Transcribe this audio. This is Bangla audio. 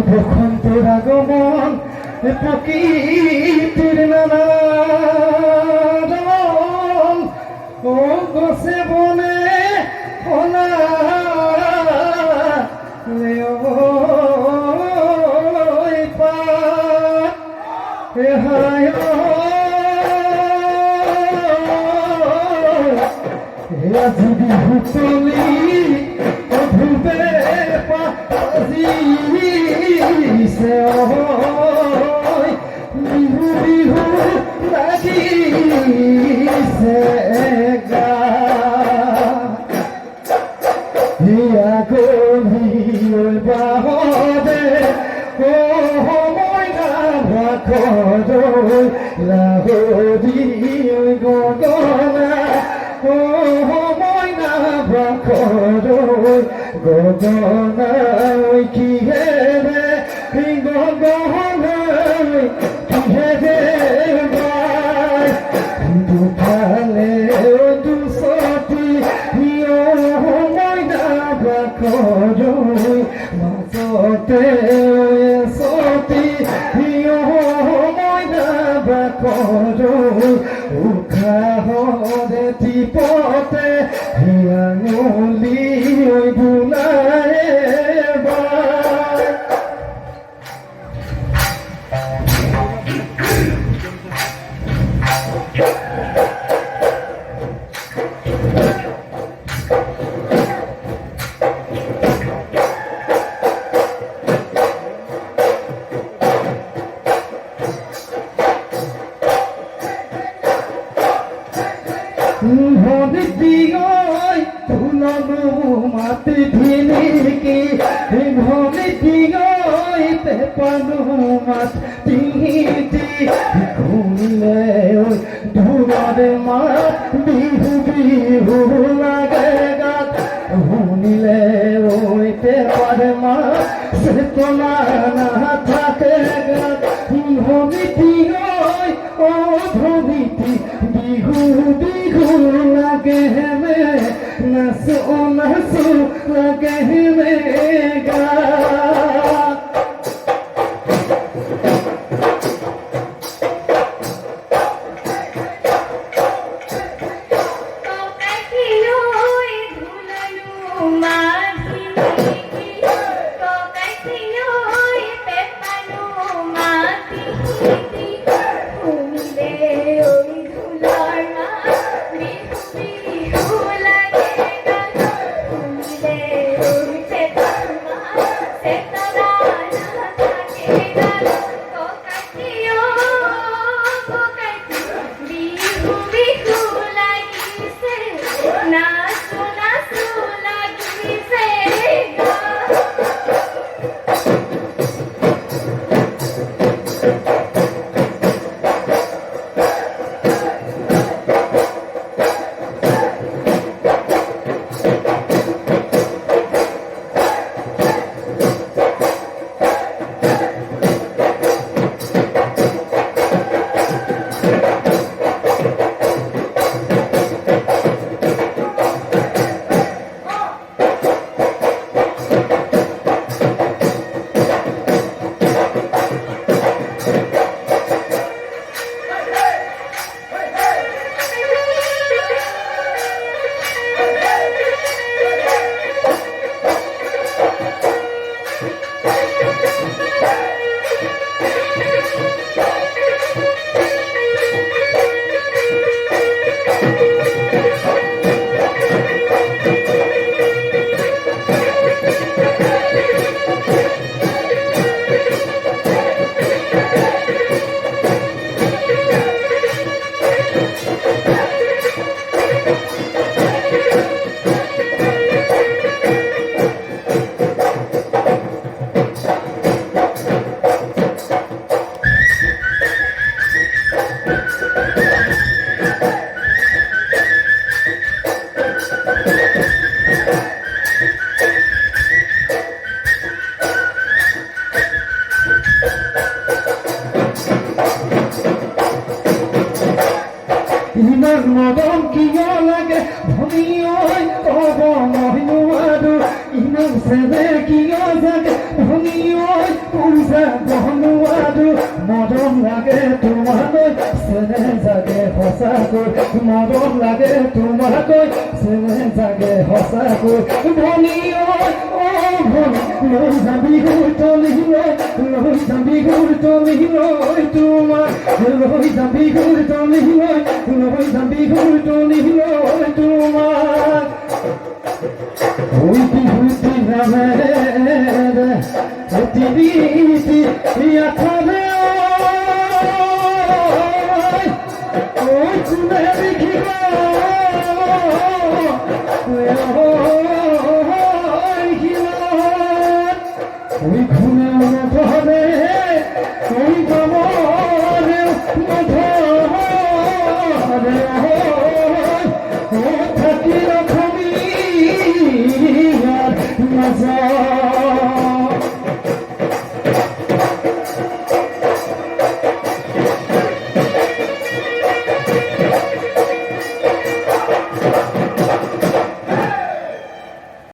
বসন্তের আগমন প্রকৃতির নানা ও গছে বনে ফলা আজি বিহু চলি অধুবে পাজিছে বিহু বিহু লাগিছে গা গলি বাহদে ও ময়না ভাখর লাহরি গগনা ও ময়না ভাখর গগনা কি হে রে গগনা কি হে রে দুখালে দুসতি ময়না ভাখর মাজতে সতী ময়না ভাখর উখাহরে টিপতে আঙুলি বুলায় দিগয় ফুলনো মাটি ধিনিকি ঘনি দিগয় পেপানো মাটি ঘুমিলে ধুমারে মা বিহু বিহু লাগে গাত শুনিলে ওই পেপারে মা সে তোলা না থাকে গাত ঘনি দিগয় ও ধনিতি বিহু বিহু লাগে হে নাচো নাচো লাগে হে গা Set ইমান মদন কিয় লাগে ধনী ঐ কব মহিনু আৰু ইমান চেনে কিয় জাগে ধনী ঐ পূজা বহনু আৰু মদন লাগে তোমালৈ চেনে জাগে সঁচাকৈ মদন লাগে তোমাকৈ চেনে জাগে সঁচাকৈ ধনী ঐ ভনী লৈ যাবি তলিলৈ লৈ যাবি তলিলৈ তোমাৰ লৈ যাবি তলিলৈ লৈ যাবি তলিলৈ তোমাৰ ওই বিহুতি নামেৰে পৃথিৱীতি আখালে ওই কোনে দেখিব ওই খুনে